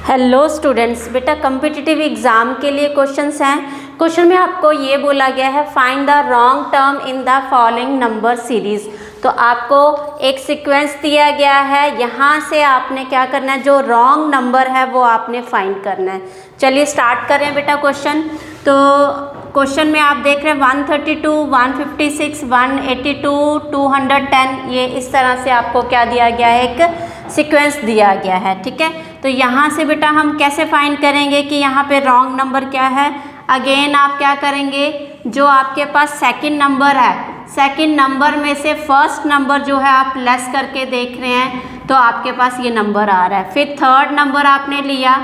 Hello students, बेटा competitive exam के लिए क्वेश्चंस हैं। क्वेश्चन में आपको ये बोला गया है find the wrong term in the following number series. तो आपको एक सीक्वेंस दिया गया है, यहाँ से आपने क्या करना है, जो रॉन्ग नंबर है वो आपने फाइंड करना है। चलिए स्टार्ट करें बेटा क्वेश्चन। तो क्वेश्चन में आप देख रहे हैं 132, 156, 182, 210, ये इस तरह से आपको क्या दिया गया है, एक सीक्वेंस दिया गया है। ठीक है, तो यहाँ से बेटा हम कैसे फाइंड करेंगे कि यहाँ पे रॉन्ग नंबर क्या है। अगेन आप क्या करेंगे, जो आपके पास सेकंड नंबर है, सेकंड नंबर में से फर्स्ट नंबर जो है आप लेस करके देख रहे हैं, तो आपके पास ये नंबर आ रहा है। फिर थर्ड नंबर आपने लिया,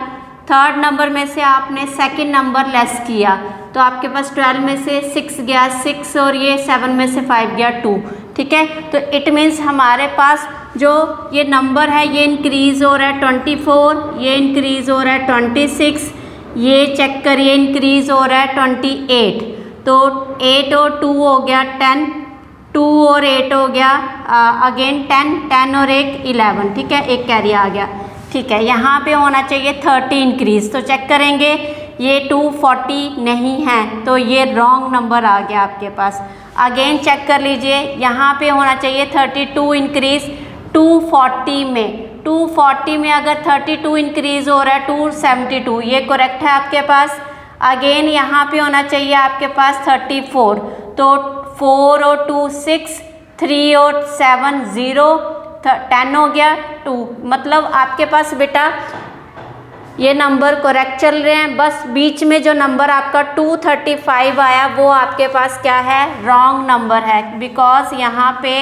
थर्ड नंबर में से आपने सेकंड नंबर लेस किया, तो आपके पास 12 में से 6 गया, 6 और ये 7 में से 5 गया 2। ठीक है, तो इट मीन्स हमारे पास जो ये नंबर है ये इंक्रीज़ हो रहा है 24, ये इंक्रीज़ हो रहा है 26, ये चेक करिए इंक्रीज़ हो रहा है 28। तो 8 और 2 हो गया 10, 2 और 8 हो गया अगेन 10, 10 और 1 11। ठीक है, एक कैरी आ गया। ठीक है, यहाँ पे होना चाहिए 30 इंक्रीज़, तो चेक करेंगे ये 240 नहीं है, तो ये रॉन्ग नंबर आ गया आपके पास। अगेन चेक कर लीजिए, यहाँ पे होना चाहिए 32 इंक्रीज़ 240 में, 240 में अगर 32 इंक्रीज़ हो रहा है 272, ये करेक्ट है आपके पास। अगेन यहाँ पे होना चाहिए आपके पास 34, तो 4 और 2 6, 3 और 7 0, 10 हो गया 2। मतलब आपके पास बेटा ये नंबर करेक्ट चल रहे हैं, बस बीच में जो नंबर आपका 235 आया वो आपके पास क्या है, रॉन्ग नंबर है, बिकॉज यहाँ पे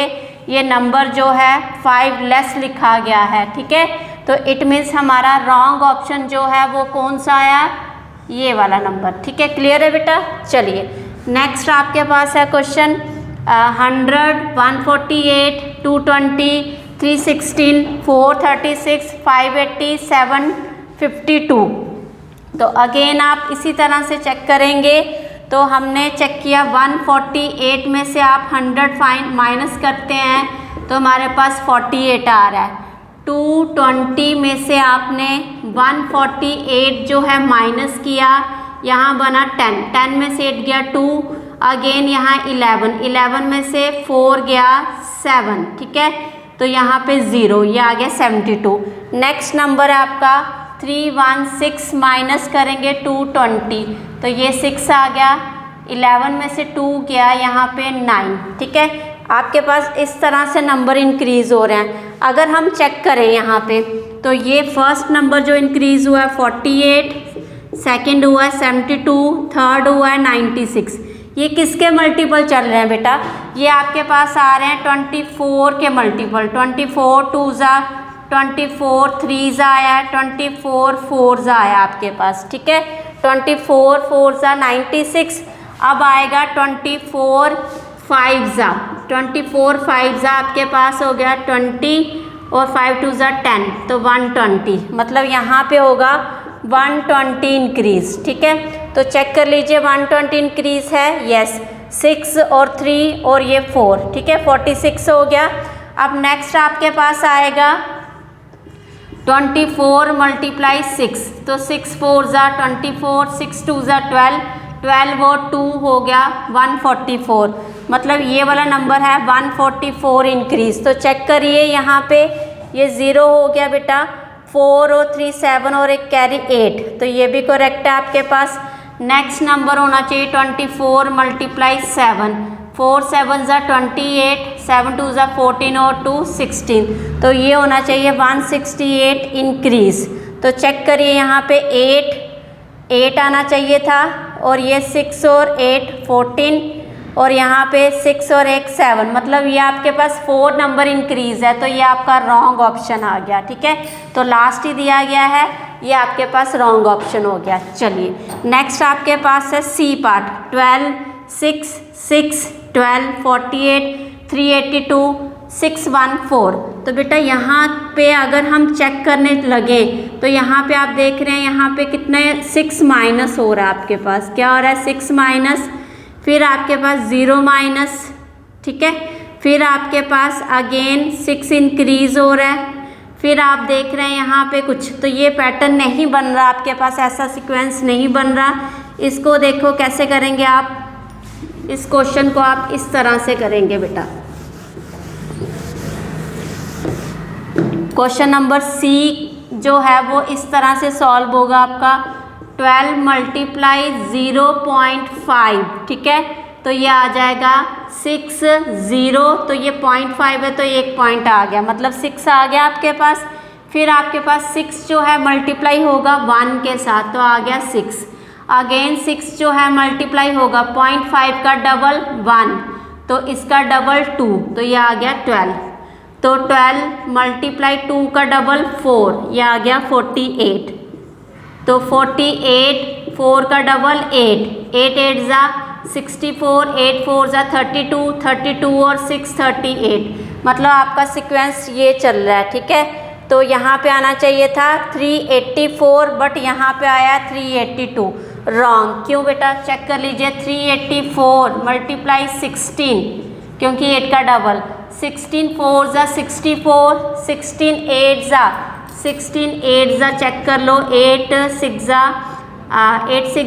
ये नंबर जो है 5 लेस लिखा गया है। ठीक है, तो इट मीन्स हमारा रॉन्ग ऑप्शन जो है वो कौन सा आया, ये वाला नंबर। ठीक है, क्लियर है बेटा। चलिए नेक्स्ट आपके पास है क्वेश्चन 100, 148, 220, 316, 436, 580, 752। तो अगेन आप इसी तरह से चेक करेंगे। तो हमने चेक किया 148 में से आप 100 माइनस करते हैं तो हमारे पास 48 आ रहा है। 220 में से आपने 148 जो है माइनस किया, यहाँ बना 10, 10 में से 8 गया 2, अगेन यहाँ 11, 11 में से 4 गया 7। ठीक है, तो यहाँ पे 0, ये आ गया 72। नेक्स्ट नंबर है आपका 316 माइनस करेंगे 220, तो ये 6 आ गया, 11 में से 2 गया यहाँ पे 9। ठीक है, आपके पास इस तरह से नंबर इंक्रीज़ हो रहे हैं। अगर हम चेक करें यहाँ पे, तो ये फर्स्ट नंबर जो इंक्रीज़ हुआ है 48, सेकंड हुआ है 72, थर्ड हुआ है 96। ये किसके मल्टीपल चल रहे हैं बेटा, ये आपके पास आ रहे हैं 24 के मल्टीपल। 24 2 ज़ा 24, 3 ज़ा आया, 24 4 ज़ा आया आपके पास। ठीक है, 24 4 ज़ा 96, अब आएगा 24 5 ज़ा, 24 5 ज़ा आपके पास हो गया 20 और 5 2 ज़ा 10, तो 120। मतलब यहाँ पे होगा 120 इंक्रीज़। ठीक है, तो चेक कर लीजिए 120 इंक्रीज़ है, यस, 6 और 3 और ये 4। ठीक है, 46 हो गया। अब नेक्स्ट आपके पास आएगा 24 मल्टीप्लाई 6, तो 6 4 ज़ा 24, 6 2 ज़ा 12, 12 और 2 हो गया 144। मतलब ये वाला नंबर है 144 इंक्रीज़। तो चेक करिए यहाँ पे ये 0 हो गया बेटा, 4 और 3 7 और एक कैरी 8, तो ये भी करेक्ट है आपके पास। नेक्स्ट नंबर होना चाहिए 24 मल्टीप्लाई 7, 4 7 ज़ा 28, 7 2 ज़ा 14 और 2 16, तो ये होना चाहिए 168 इंक्रीज़। तो चेक करिए यहाँ पे 8 आना चाहिए था, और ये 6 और 8 14, और यहाँ पे 6 और 1 7, मतलब ये आपके पास 4 नंबर इंक्रीज़ है, तो ये आपका रॉन्ग ऑप्शन आ गया। ठीक है, तो लास्ट ही दिया गया है, ये आपके पास रॉन्ग ऑप्शन हो गया। चलिए नेक्स्ट आपके पास है सी पार्ट 12 6 6 12 48 382 614। तो बेटा यहाँ पे अगर हम चेक करने लगे तो यहाँ पे आप देख रहे हैं यहाँ पे कितने 6 माइनस हो रहा है आपके पास, क्या हो रहा है 6 माइनस, फिर आपके पास 0 माइनस। ठीक है, फिर आपके पास अगेन 6 इंक्रीज़ हो रहा है, फिर आप देख रहे हैं यहाँ पे कुछ, तो ये पैटर्न नहीं बन रहा आपके पास, ऐसा सीक्वेंस नहीं बन रहा। इसको देखो कैसे करेंगे आप, इस क्वेश्चन को आप इस तरह से करेंगे बेटा। क्वेश्चन नंबर सी जो है वो इस तरह से सॉल्व होगा आपका 12 मल्टीप्लाई 0.5, ठीक है, तो ये आ जाएगा 6 0, तो ये 0.5 है तो एक पॉइंट आ गया, मतलब 6 आ गया आपके पास। फिर आपके पास 6 जो है मल्टीप्लाई होगा 1 के साथ, तो आ गया 6। अगेन 6 जो है मल्टीप्लाई होगा 0.5 का डबल 1, तो इसका डबल 2, तो ये आ गया 12। तो 12 मल्टीप्लाई 2 का डबल 4, ये आ गया 48। तो 48, 4 का डबल 8, 8 8 जा 64, 8 4 जा 32, 32 और 6 38, मतलब आपका सीक्वेंस ये चल रहा है, ठीक है। तो यहाँ पे आना चाहिए था 384, बट यहाँ पे आया 382, रॉन्ग। क्यों बेटा, चेक कर लीजिए। 384 मल्टीप्लाई 16, क्योंकि 8 का डबल, 16 4 जा 64, 16 8 जा 16 8 जा चेक कर लो, 8 6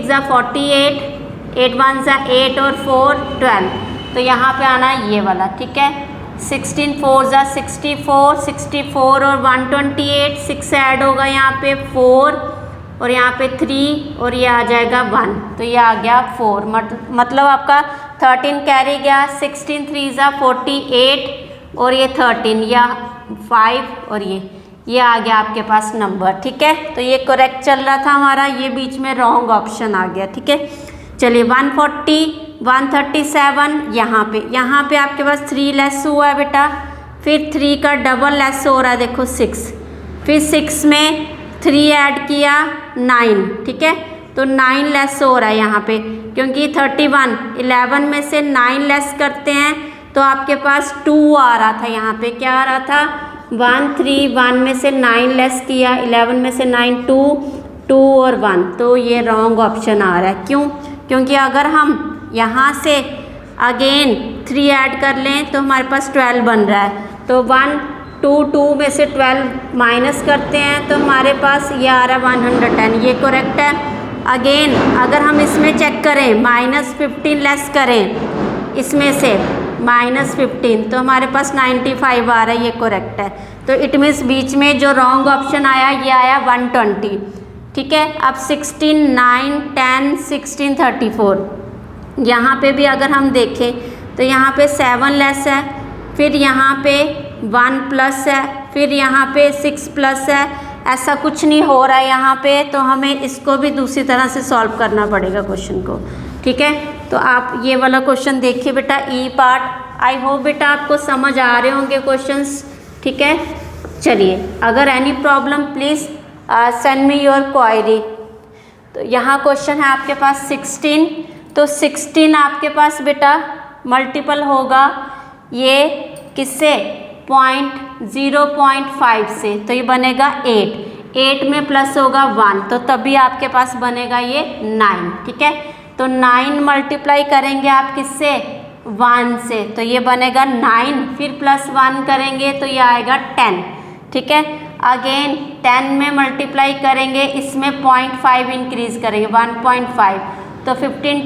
जा 48, 8 1 जा 8 और 4 12, तो यहाँ पे आना ये वाला, ठीक है। 16 4 जा 64, 64 और 128, 6 ऐड होगा यहाँ पे 4 और यहाँ पे 3 और ये आ जाएगा 1, तो ये आ गया 4, मतलब आपका 13 कैरी गया। 16 3 जा 48 और ये 13 या 5 और ये आ गया आपके पास नंबर, ठीक है। तो ये करेक्ट चल रहा था हमारा, ये बीच में रॉन्ग ऑप्शन आ गया, ठीक है। चलिए 140 137, यहाँ पे आपके पास 3 लेस हुआ है बेटा, फिर 3 का डबल लेस हो रहा है, देखो 6, फिर 6 में 3 ऐड किया 9, ठीक है, तो 9 लेस हो रहा है यहाँ पे, क्योंकि 31 11 में से 9 लेस करते हैं तो आपके पास 2 आ रहा था, यहाँ पे क्या आ रहा था 1 3, 1 में से 9 लेस किया, 11 में से 9 2 2 और 1, तो ये रॉन्ग ऑप्शन आ रहा है। क्यों, क्योंकि अगर हम यहाँ से अगेन 3 ऐड कर लें तो हमारे पास 12 बन रहा है, तो 1 2 2 में से 12 माइनस करते हैं तो हमारे पास ये आ रहा है 110, ये करेक्ट है। अगेन अगर हम इसमें चेक करें -15 लेस करें इसमें से -15, तो हमारे पास 95 आ रहा है, ये करेक्ट है। तो इट मीन्स बीच में जो रॉन्ग ऑप्शन आया ये आया 120, ठीक है। अब 16 9 10 16 34, यहाँ पे भी अगर हम देखें तो यहाँ पे 7 लेस है, फिर यहाँ पे 1 प्लस है, फिर यहाँ पे 6 प्लस है, ऐसा कुछ नहीं हो रहा है यहाँ पे, तो हमें इसको भी दूसरी तरह से सॉल्व करना पड़ेगा क्वेश्चन को, ठीक है। तो आप ये वाला क्वेश्चन देखिए बेटा, ई पार्ट। आई होप बेटा आपको समझ आ रहे होंगे क्वेश्चंस, ठीक है। चलिए, अगर any problem please send me your query. तो यहाँ क्वेश्चन है आपके पास 16, तो 16 आपके पास बेटा मल्टीपल होगा ये किससे 0.5 से, तो ये बनेगा 8 में प्लस होगा 1, तो तभी आपके पास बनेगा ये 9, ठीक है। तो 9 मल्टीप्लाई करेंगे आप किससे 1 से, तो ये बनेगा 9, फिर प्लस 1 करेंगे तो ये आएगा 10, ठीक है। अगेन 10 में मल्टीप्लाई करेंगे, इसमें 0.5 इंक्रीज करेंगे 1.5, तो 15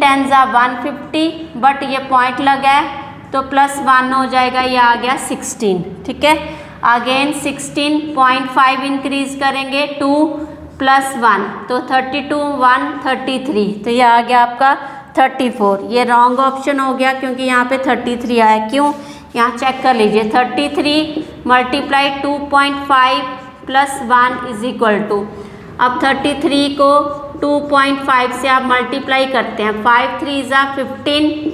10 जा 150, बट ये पॉइंट लगा है तो प्लस 1 हो जाएगा, ये आ गया 16, ठीक है। अगेन 16.5 इंक्रीज करेंगे 2 + 1, तो 32 1 33, तो ये आ गया आपका 34। ये रॉन्ग ऑप्शन हो गया क्योंकि यहाँ पे 33 आया। क्यों, यहाँ चेक कर लीजिए, 33 मल्टीप्लाई 2.5 + 1 = अब 33 को 2.5 से आप मल्टीप्लाई करते हैं, 5 3 जा 15,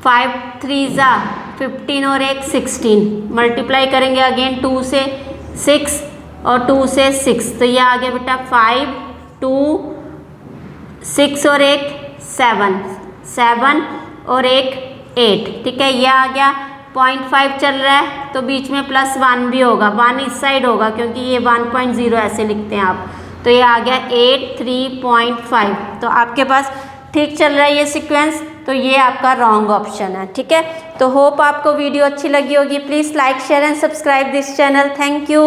5 3 जा 15 और 1 16, मल्टीप्लाई करेंगे अगेन 2 से 6 और 2 से 6, तो ये आ गया बेटा 5 2 6 और 1 7 7 और 1 8, ठीक है। ये आ गया 0.5 चल रहा है तो बीच में +1 भी होगा, 1 इस साइड होगा क्योंकि ये 1.0 ऐसे लिखते हैं आप, तो ये आ गया 8 3.5। तो आपके पास ठीक चल रहा है ये सीक्वेंस। तो ये आपका रॉन्ग ऑप्शन है। ठीक है, तो होप आपको वीडियो अच्छी लगी होगी। Please like share and subscribe this channel. Thank you.